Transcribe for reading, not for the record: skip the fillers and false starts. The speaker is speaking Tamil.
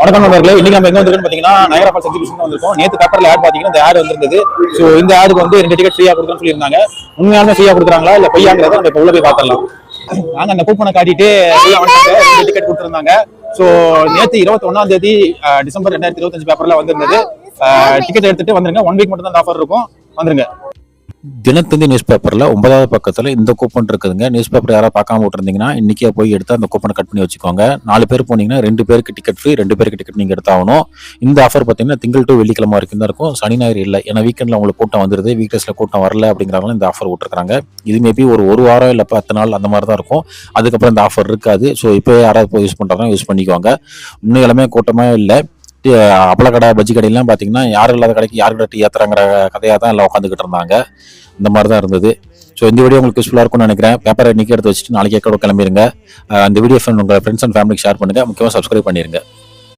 வணக்கம் நண்பர்களே, இன்னைக்கு நம்ம எங்க வந்திருக்கோம் பாத்தீங்கன்னா நயரா ஃபால்ஸ் எக்ஸிபிஷன் வந்திருக்கோம். நேத்து பேப்பர்ல ஆட் பாத்தீங்கன்னா இந்த ஆட் வந்திருந்தது. சோ இந்த ஆடுக்கு வந்து 2 டிக்கெட் ஃப்ரீயா கொடுக்கணும்னு சொல்லியிருந்தாங்க. உண்மையாலுமே ஃப்ரீயா கொடுக்குறாங்களா இல்ல பொய்யாங்கிறத நம்ம இப்ப உள்ள போய் பாத்திரலாம். நாங்க அந்த கூப்பனை காட்டிட்டு உள்ள வந்துட்டாங்க. 2 டிக்கெட் கொடுத்திருந்தாங்க. சோ நேத்து 21ஆம் தேதி டிசம்பர் 2025 பேப்பர்ல வந்திருந்தது. டிக்கெட் எடுத்துட்டு வந்துருங்க. 1 வீக் மட்டும் தான் ஆஃபர் இருக்கும். வந்துருங்க. தினத்தந்தி நியூஸ் பேப்பர்ல 9வது பக்கத்துல இந்த கூப்பன் இருக்குதுங்க. நியூஸ் பேப்பர் யாராவது பார்க்காம விட்டுருந்தீங்கன்னா இன்னைக்கே போய் எடுத்து அந்த கூப்பனை கட் பண்ணி வச்சுக்கோங்க. 4 பேர் போனீங்கன்னா 2 பேருக்கு டிக்கெட் ஃப்ரீ, 2 பேருக்கு டிக்கெட் நீங்க எடுத்தாகணும். இந்த ஆஃபர் பார்த்தீங்கன்னா திங்கள் டு வெள்ளிக்கிழமை வரைக்கும் தான் இருக்கும். சனி ஞாயிறு இல்லை. ஏன்னா வீக்கெண்ட்ல உங்களுக்கு கூட்டம் வந்துருது, வீக் டேஸ்ல கூட்டம் வரல அப்படிங்கிறவங்க இந்த ஆஃபர் விட்டுருக்காங்க. இது மேபி ஒரு வாரம் இல்லை 10 நாள் அந்த மாதிரி தான் இருக்கும். அதுக்கப்புறம் இந்த ஆஃபர் இருக்காது. ஸோ இப்போ யாராவது போய் யூஸ் பண்றாங்க யூஸ் பண்ணிக்குவாங்க. உண்மையிலுமே கூட்டமே இல்லை. அப்பள கடை பஜ்ஜி கடையெல்லாம் பார்த்தீங்கன்னா யாரும் இல்லாத கடைக்கு யாரு கடை டீ ஏத்துறாங்கிற கதையாக தான் எல்லாம் உட்காந்துக்கிட்டு இருந்தாங்க. இந்த மாதிரி தான் இருந்தது. ஸோ இந்த வீடியோ உங்களுக்கு யூஸ்ஃபுல்லாக இருக்கும்னு நினைக்கிறேன். பேப்பரை இன்னைக்கு எடுத்து வச்சுட்டு நாளைக்கே கூட கிளம்பிடுங்க. அந்த வீடியோ உங்கள் ஃப்ரெண்ட்ஸ் அண்ட் ஃபேமிலிக்கு ஷேர் பண்ணுங்க. முக்கியமாக சப்ஸ்கிரைப் பண்ணிருங்க.